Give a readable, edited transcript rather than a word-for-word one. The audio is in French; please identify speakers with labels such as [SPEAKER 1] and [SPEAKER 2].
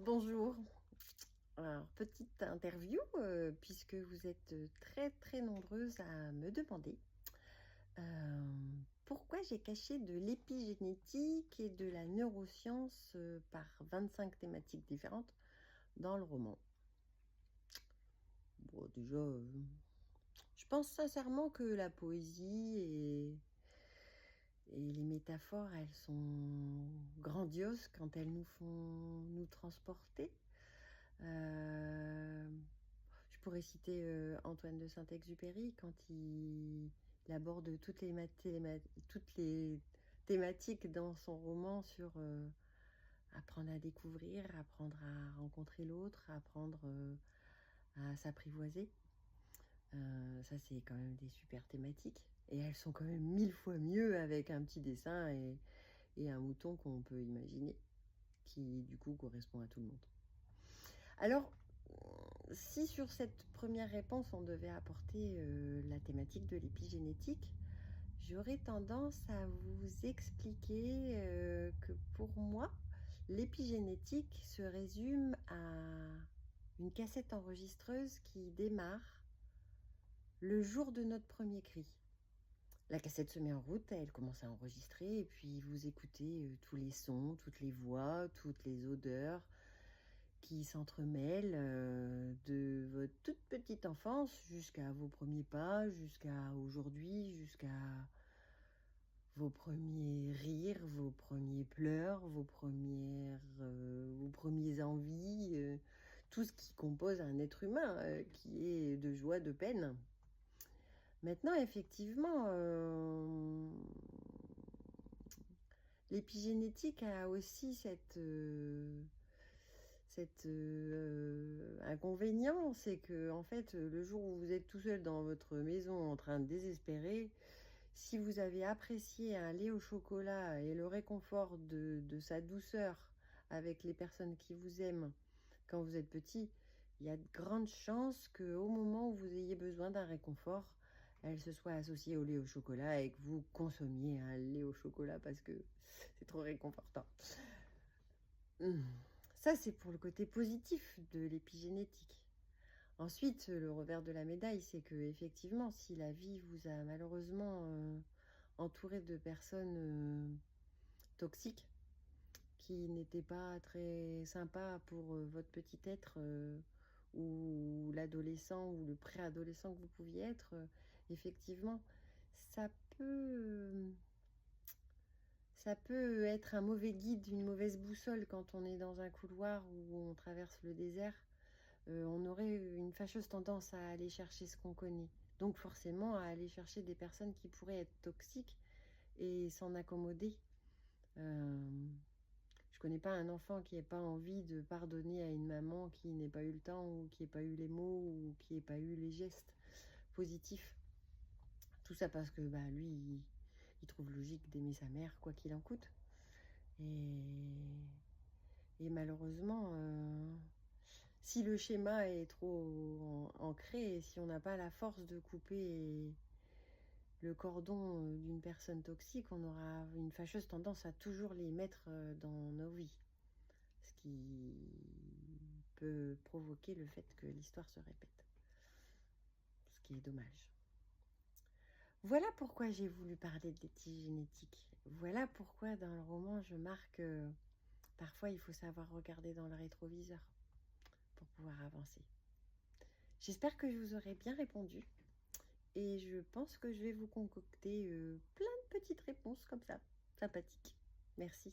[SPEAKER 1] Bonjour. Alors, petite interview, puisque vous êtes très très nombreuses à me demander pourquoi j'ai caché de l'épigénétique et de la neuroscience par 25 thématiques différentes dans le roman. Bon, déjà, je pense sincèrement que la poésie et les métaphores, elles sont grandioses quand elles nous font nous transporter. Euh, Je pourrais citer Antoine de Saint-Exupéry quand il aborde toutes les thématiques dans son roman sur apprendre à découvrir, apprendre à rencontrer l'autre, apprendre à s'apprivoiser. Ça, c'est quand même des super thématiques. Et elles sont quand même 1000 fois mieux avec un petit dessin et un mouton qu'on peut imaginer, qui du coup correspond à tout le monde. Alors, si sur cette première réponse, on devait apporter la thématique de l'épigénétique, j'aurais tendance à vous expliquer que pour moi, l'épigénétique se résume à une cassette enregistreuse qui démarre le jour de notre premier cri. La cassette se met en route, elle commence à enregistrer et puis vous écoutez tous les sons, toutes les voix, toutes les odeurs qui s'entremêlent de votre toute petite enfance jusqu'à vos premiers pas, jusqu'à aujourd'hui, jusqu'à vos premiers rires, vos premiers pleurs, vos premiers envies, tout ce qui compose un être humain, qui est de joie, de peine. Maintenant, effectivement, l'épigénétique a aussi cet inconvénient, c'est que en fait, le jour où vous êtes tout seul dans votre maison en train de désespérer, si vous avez apprécié un lait au chocolat et le réconfort de sa douceur avec les personnes qui vous aiment quand vous êtes petit, il y a de grandes chances qu'au moment où vous ayez besoin d'un réconfort, elle se soit associée au lait au chocolat et que vous consommiez un lait au chocolat parce que c'est trop réconfortant. Ça, c'est pour le côté positif de l'épigénétique. Ensuite, le revers de la médaille, c'est que effectivement, si la vie vous a malheureusement entouré de personnes toxiques qui n'étaient pas très sympas pour votre petit être ou l'adolescent ou le préadolescent que vous pouviez être, effectivement, ça peut, ça peut être un mauvais guide, une mauvaise boussole quand on est dans un couloir où on traverse le désert. On aurait une fâcheuse tendance à aller chercher ce qu'on connaît. Donc forcément à aller chercher des personnes qui pourraient être toxiques et s'en accommoder. Je connais pas un enfant qui n'ait pas envie de pardonner à une maman qui n'ait pas eu le temps ou qui n'ait pas eu les mots ou qui n'ait pas eu les gestes positifs. Tout ça parce que lui, il trouve logique d'aimer sa mère quoi qu'il en coûte. Et malheureusement, si le schéma est trop ancré et si on n'a pas la force de couper le cordon d'une personne toxique, on aura une fâcheuse tendance à toujours les mettre dans nos vies. Ce qui peut provoquer le fait que l'histoire se répète. Ce qui est dommage. Voilà pourquoi j'ai voulu parler de l'épigénétique. Voilà pourquoi dans le roman je marque parfois il faut savoir regarder dans le rétroviseur pour pouvoir avancer. J'espère que je vous aurai bien répondu et je pense que je vais vous concocter plein de petites réponses comme ça, sympathiques. Merci.